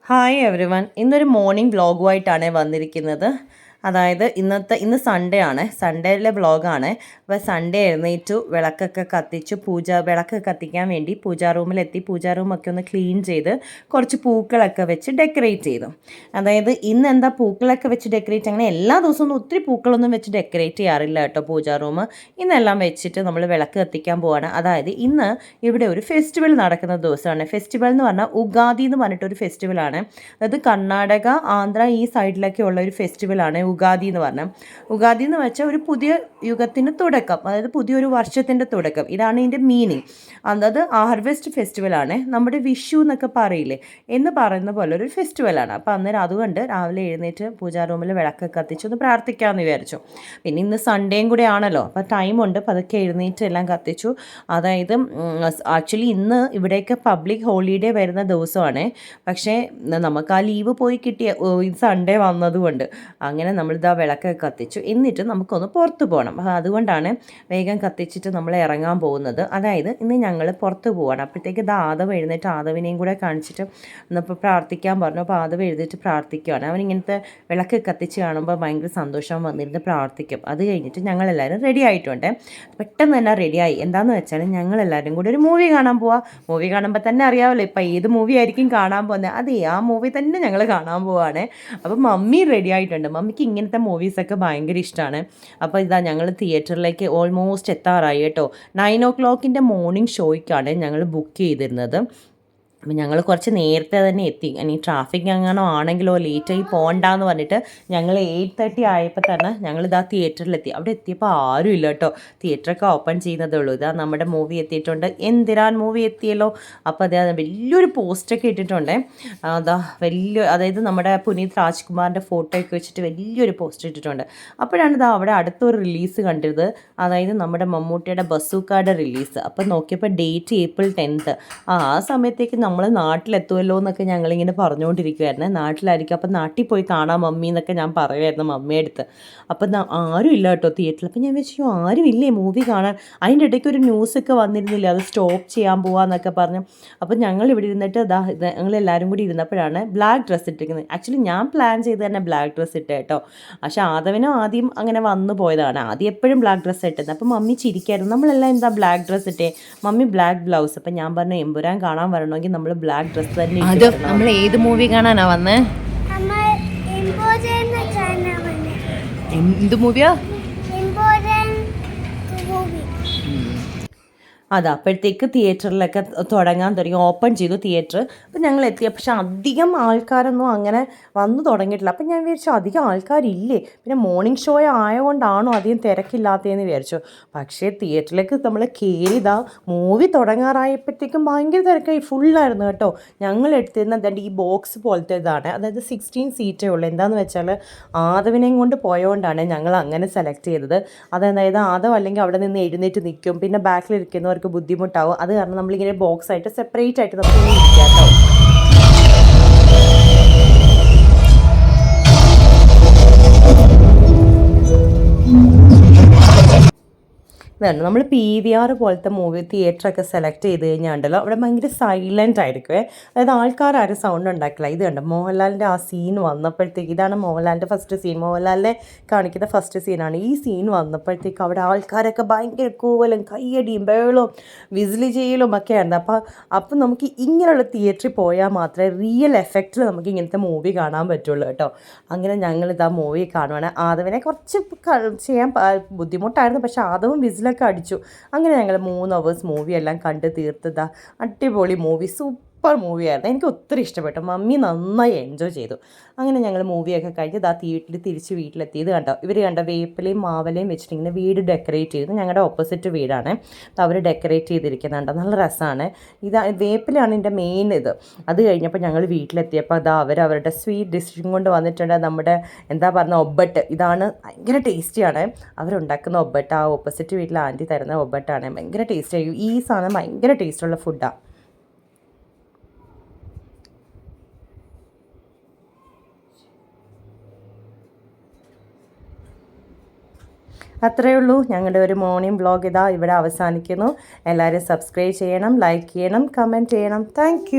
Hi every one, ഇന്നൊരു morning വ്ളോഗുമായിട്ടാണ് വന്നിരിക്കുന്നത്. അതായത് ഇന്ന് സൺഡേ ആണ്, സൺഡേയിലെ വ്ളോഗാണ്. അപ്പോൾ സൺഡേ എഴുന്നേറ്റു, വിളക്കൊക്കെ കത്തിച്ചു, വിളക്ക് കത്തിക്കാൻ വേണ്ടി പൂജാ റൂമിലെത്തി. പൂജാ റൂമൊക്കെ ഒന്ന് ക്ലീൻ ചെയ്ത് കുറച്ച് പൂക്കളൊക്കെ വെച്ച് ഡെക്കറേറ്റ് ചെയ്തു. അതായത് ഇന്ന് എന്താ പൂക്കളൊക്കെ വെച്ച് ഡെക്കറേറ്റ്, അങ്ങനെ എല്ലാ ദിവസവും ഒത്തിരി പൂക്കളൊന്നും വെച്ച് ഡെക്കറേറ്റ് ചെയ്യാറില്ല കേട്ടോ പൂജാ റൂം. ഇന്നെല്ലാം വെച്ചിട്ട് നമ്മൾ വിളക്ക് കത്തിക്കാൻ പോവാണ്. അതായത് ഇന്ന് ഇവിടെ ഒരു ഫെസ്റ്റിവൽ നടക്കുന്ന ദിവസമാണ്. ഫെസ്റ്റിവൽ എന്ന് പറഞ്ഞാൽ ഉഗാദി എന്ന് പറഞ്ഞിട്ടൊരു ഫെസ്റ്റിവലാണ്. അതായത് കർണാടക, ആന്ധ്ര ഈ സൈഡിലൊക്കെ ഉള്ള ഒരു ഫെസ്റ്റിവലാണ് ഉഗാദി എന്ന് പറഞ്ഞാൽ. ഉഗാദി എന്ന് വെച്ചാൽ ഒരു പുതിയ യുഗത്തിൻ്റെ തുടക്കം, അതായത് പുതിയൊരു വർഷത്തിൻ്റെ തുടക്കം. ഇതാണ് ഇതിൻ്റെ മീനിങ്. അതായത് ഹാർവെസ്റ്റ് ഫെസ്റ്റിവലാണ്. നമ്മുടെ വിഷു എന്നൊക്കെ പറയില്ലേ എന്ന് പറയുന്ന പോലെ ഒരു ഫെസ്റ്റിവലാണ്. അപ്പോൾ അന്നേരം അതുകൊണ്ട് രാവിലെ എഴുന്നേറ്റ് പൂജാ റൂമിൽ വിളക്ക് കത്തിച്ച് ഒന്ന് പ്രാർത്ഥിക്കാമെന്ന് വിചാരിച്ചു. പിന്നെ ഇന്ന് സൺഡേയും കൂടെ ആണല്ലോ, അപ്പോൾ ടൈമുണ്ട്. പതുക്കെ എഴുന്നേറ്റ് എല്ലാം കത്തിച്ചു. അതായത് ആക്ച്വലി ഇന്ന് ഇവിടെയൊക്കെ പബ്ലിക് ഹോളിഡേ വരുന്ന ദിവസമാണ്. പക്ഷേ നമുക്ക് ആ ലീവ് പോയി കിട്ടിയ സൺഡേ വന്നതുകൊണ്ട് അങ്ങനെ നമ്മളിതാ വിളക്കൊക്കെ കത്തിച്ചു. എന്നിട്ട് നമുക്കൊന്ന് പുറത്ത് പോകണം. അപ്പോൾ അതുകൊണ്ടാണ് വേഗം കത്തിച്ചിട്ട് നമ്മൾ ഇറങ്ങാൻ പോകുന്നത്. അതായത് ഇന്ന് ഞങ്ങൾ പുറത്ത് പോവാണ്. അപ്പോഴത്തേക്ക് ഇത് ആദവ് എഴുന്നേറ്റ് ആദവിനെയും കൂടെ കാണിച്ചിട്ട് ഇന്നിപ്പോൾ പ്രാർത്ഥിക്കാൻ പറഞ്ഞു. അപ്പോൾ ആദവ് എഴുന്നേറ്റ് പ്രാർത്ഥിക്കുകയാണ്. അവൻ ഇങ്ങനത്തെ വിളക്ക് കത്തിച്ച് കാണുമ്പോൾ ഭയങ്കര സന്തോഷം വന്നിരുന്ന് പ്രാർത്ഥിക്കും. അത് കഴിഞ്ഞിട്ട് ഞങ്ങളെല്ലാവരും റെഡി ആയിട്ടുണ്ട്. പെട്ടെന്ന് തന്നെ റെഡിയായി. എന്താണെന്ന് വെച്ചാൽ ഞങ്ങളെല്ലാവരും കൂടി ഒരു മൂവി കാണാൻ പോവാം. മൂവി കാണുമ്പോൾ തന്നെ അറിയാമല്ലോ ഇപ്പോൾ ഏത് മൂവി ആയിരിക്കും കാണാൻ പോകുന്നത്. അതെ, ആ മൂവി തന്നെ ഞങ്ങൾ കാണാൻ പോവാണ്. അപ്പോൾ മമ്മി റെഡി ആയിട്ടുണ്ട്. മമ്മിക്ക് ഇങ്ങനത്തെ മൂവീസൊക്കെ ഭയങ്കര ഇഷ്ടമാണ്. അപ്പോൾ ഇതാ ഞങ്ങൾ തിയേറ്ററിലേക്ക് ഓൾമോസ്റ്റ് എത്താറായി കേട്ടോ. 9 o'clock മോർണിംഗ് ഷോയ്ക്കാണ് ഞങ്ങൾ ബുക്ക് ചെയ്തിരുന്നത്. അപ്പം ഞങ്ങൾ കുറച്ച് നേരത്തെ തന്നെ എത്തി. ഇനി ട്രാഫിക് എങ്ങാനോ ആണെങ്കിലോ ലേറ്റായി പോകണ്ടെന്ന് പറഞ്ഞിട്ട് ഞങ്ങൾ 8:30 ആയപ്പോൾ തന്നെ ഞങ്ങളിതാ തിയേറ്ററിലെത്തി. അവിടെ എത്തിയപ്പോൾ ആരും ഇല്ല കേട്ടോ. തിയേറ്ററൊക്കെ ഓപ്പൺ ചെയ്യുന്നതേ ഉള്ളൂ. ഇതാ നമ്മുടെ മൂവി എത്തിയിട്ടുണ്ട്. എന്തിരാൻ മൂവി എത്തിയല്ലോ. അപ്പോൾ അതേ വലിയൊരു പോസ്റ്റൊക്കെ ഇട്ടിട്ടുണ്ട്. അതായത് നമ്മുടെ പുനീത് രാജ്കുമാറിൻ്റെ ഫോട്ടോയൊക്കെ വെച്ചിട്ട് വലിയൊരു പോസ്റ്റർ ഇട്ടിട്ടുണ്ട്. അപ്പോഴാണ് ഇതാ അവിടെ അടുത്തൊരു റിലീസ് കണ്ടത്. അതായത് നമ്മുടെ മമ്മൂട്ടിയുടെ ബസൂക്കായുടെ റിലീസ്. അപ്പോൾ നോക്കിയപ്പോൾ ഡേറ്റ് April 10th. ആ സമയത്തേക്ക് നമ്മൾ നാട്ടിലെത്തുമല്ലോ എന്നൊക്കെ ഞങ്ങളിങ്ങനെ പറഞ്ഞുകൊണ്ടിരിക്കുമായിരുന്നു. നാട്ടിലായിരിക്കും, അപ്പം നാട്ടിൽ പോയി കാണാം മമ്മി എന്നൊക്കെ ഞാൻ പറയുമായിരുന്നു മമ്മിയുടെ അടുത്ത്. അപ്പം ആരും ഇല്ല കേട്ടോ തിയേറ്ററിൽ. അപ്പം ഞാൻ വെച്ചു ആരും ഇല്ലേ മൂവി കാണാൻ. അതിൻ്റെ ഇടയ്ക്ക് ഒരു ന്യൂസൊക്കെ വന്നിരുന്നില്ല, അത് സ്റ്റോപ്പ് ചെയ്യാൻ പോവാന്നൊക്കെ പറഞ്ഞു. അപ്പം ഞങ്ങൾ ഇവിടെ ഇരുന്നിട്ട് ഞങ്ങളെല്ലാവരും കൂടി ഇരുന്നപ്പോഴാണ് ബ്ലാക്ക് ഡ്രസ്സ് ഇട്ടിരിക്കുന്നത്. ആക്ച്വലി ഞാൻ പ്ലാൻ ചെയ്ത് തന്നെ ബ്ലാക്ക് ഡ്രസ്സ് ഇട്ടേ കേട്ടോ. പക്ഷേ ആദവനും ആദ്യം അങ്ങനെ വന്നു പോയതാണ്. ആദ്യം എപ്പോഴും ബ്ലാക്ക് ഡ്രസ്സ് ഇട്ടത്. അപ്പം മമ്മി ചിരിക്കായിരുന്നു, നമ്മളെല്ലാം എന്താ ബ്ലാക്ക് ഡ്രസ്സ് ഇട്ടേ, മമ്മി ബ്ലാക്ക് ബ്ലൗസ്. അപ്പം ഞാൻ പറഞ്ഞു എമ്പുരാൻ കാണാൻ വരണമെങ്കിൽ നമ്മൾ ബ്ലാക്ക് ഡ്രസ്സ് തന്നെ. അത് നമ്മൾ ഏത് മൂവി കാണാനാ വന്നേ? എന്ത് മൂവിയാ? അത് അപ്പോഴത്തേക്ക് തിയേറ്ററിലൊക്കെ തുടങ്ങാൻ തുടങ്ങി, ഓപ്പൺ ചെയ്തു തിയേറ്റർ. അപ്പം ഞങ്ങൾ എത്തിയ പക്ഷെ അധികം ആൾക്കാരൊന്നും അങ്ങനെ വന്നു തുടങ്ങിയിട്ടില്ല. അപ്പം ഞാൻ വിചാരിച്ചു അധികം ആൾക്കാരില്ലേ, പിന്നെ മോർണിംഗ് ഷോ ആയതുകൊണ്ടാണോ അധികം തിരക്കില്ലാത്തതെന്ന് വിചാരിച്ചു. പക്ഷേ തിയേറ്ററിലേക്ക് നമ്മൾ കയറിയതാ മൂവി തുടങ്ങാറായപ്പോഴത്തേക്കും ഭയങ്കര തിരക്കായി, ഫുള്ളായിരുന്നു കേട്ടോ. ഞങ്ങൾ എടുത്തിരുന്നത് ഈ ബോക്സ് പോലത്തെ ഇതാണ്. അതായത് 16 സീറ്റേ ഉള്ളൂ. എന്താണെന്ന് വെച്ചാൽ ആദവിനെയും കൊണ്ട് പോയതുകൊണ്ടാണ് ഞങ്ങൾ അങ്ങനെ സെലക്ട് ചെയ്തത്. അതായത് ആദവ് അല്ലെങ്കിൽ അവിടെ നിന്ന് എഴുന്നേറ്റ് നിൽക്കും, പിന്നെ ബാക്കിലിരിക്കുന്നവർക്ക് ബുദ്ധിമുട്ടാവും. അത് കാരണം നമ്മളിങ്ങനെ ബോക്സ് ആയിട്ട് സെപ്പറേറ്റ് ആയിട്ട് നമുക്ക് ഇരിക്കാം കേട്ടോ. ഇതാണ് നമ്മൾ PVR പോലത്തെ മൂവി തിയേറ്ററൊക്കെ സെലക്ട് ചെയ്ത് കഴിഞ്ഞാണ്ടല്ലോ അവിടെ ഭയങ്കര സൈലൻ്റ് ആയിരിക്കുമേ. അതായത് ആൾക്കാരും സൗണ്ട് ഉണ്ടാക്കില്ല. ഇത് കണ്ടോ മോഹൻലാലിൻ്റെ ആ സീൻ വന്നപ്പോഴത്തേക്ക്, ഇതാണ് മോഹൻലാലിൻ്റെ ഫസ്റ്റ് സീൻ, മോഹൻലാലിനെ കാണിക്കുന്ന ഫസ്റ്റ് സീനാണ്. ഈ സീൻ വന്നപ്പോഴത്തേക്ക് അവിടെ ആൾക്കാരൊക്കെ ഭയങ്കര കൂവലും കയ്യടിയും ബഹളവും വിസിൽ ചെയ്യലും ഒക്കെ ആയിരുന്നു. അപ്പം നമുക്ക് ഇങ്ങനെയുള്ള തിയേറ്ററിൽ പോയാൽ മാത്രമേ റിയൽ എഫക്റ്റിൽ നമുക്ക് ഇങ്ങനത്തെ മൂവി കാണാൻ പറ്റുള്ളൂ കേട്ടോ. അങ്ങനെ ഞങ്ങളിതാ മൂവി കാണുവാണ്. ആദവിനെ കുറച്ച് ചെയ്യാൻ ബുദ്ധിമുട്ടായിരുന്നു, പക്ഷേ ആദവും വിസിലൊക്കെ അടിച്ചു. അങ്ങനെ ഞങ്ങൾ 3 hours മൂവിയെല്ലാം കണ്ട് തീർത്തതാ. അടിപൊളി മൂവി, സൂപ്പർ മൂവിയായിരുന്നു. എനിക്ക് ഒത്തിരി ഇഷ്ടപ്പെട്ടു. മമ്മി നന്നായി എൻജോയ് ചെയ്തു. അങ്ങനെ ഞങ്ങൾ മൂവിയൊക്കെ കഴിഞ്ഞ് തിരിച്ച് വീട്ടിലെത്തിയത് കണ്ടോ. ഇവർ കണ്ട വേപ്പിലയും മാവലയും വെച്ചിട്ട് ഇങ്ങനെ വീട് ഡെക്കറേറ്റ് ചെയ്തു. ഞങ്ങളുടെ ഓപ്പോസിറ്റ് വീടാണ്, അവർ ഡെക്കറേറ്റ് ചെയ്തിരിക്കുന്നുണ്ട്. നല്ല രസമാണ്. വേപ്പിലാണ് എൻ്റെ മെയിൻ ഇത്. അത് കഴിഞ്ഞപ്പോൾ ഞങ്ങൾ വീട്ടിലെത്തിയപ്പോൾ അവരവരുടെ സ്വീറ്റ് ഡിഷും കൊണ്ട് വന്നിട്ടുണ്ട്. നമ്മുടെ എന്താ പറഞ്ഞ ഒബ്ബട്ട്, ഇതാണ് ഭയങ്കര ടേസ്റ്റിയാണ് അവരുണ്ടാക്കുന്ന ഒബ്ബട്ട്. ആ ഓപ്പോസിറ്റ് വീട്ടിൽ ആൻറ്റി തരുന്ന ഒബ്ബട്ടാണ്, ഭയങ്കര ടേസ്റ്റിയായി. ഈ സാധനം ഭയങ്കര ടേസ്റ്റുള്ള ഫുഡാണ്. അത്രയേ ഉള്ളൂ. ഞങ്ങളുടെ ഒരു മോർണിംഗ് വ്ളോഗ് ഇവിടെ അവസാനിക്കുന്നു. എല്ലാവരും സബ്സ്ക്രൈബ് ചെയ്യണം, ലൈക്ക് ചെയ്യണം, കമൻറ്റ് ചെയ്യണം. താങ്ക്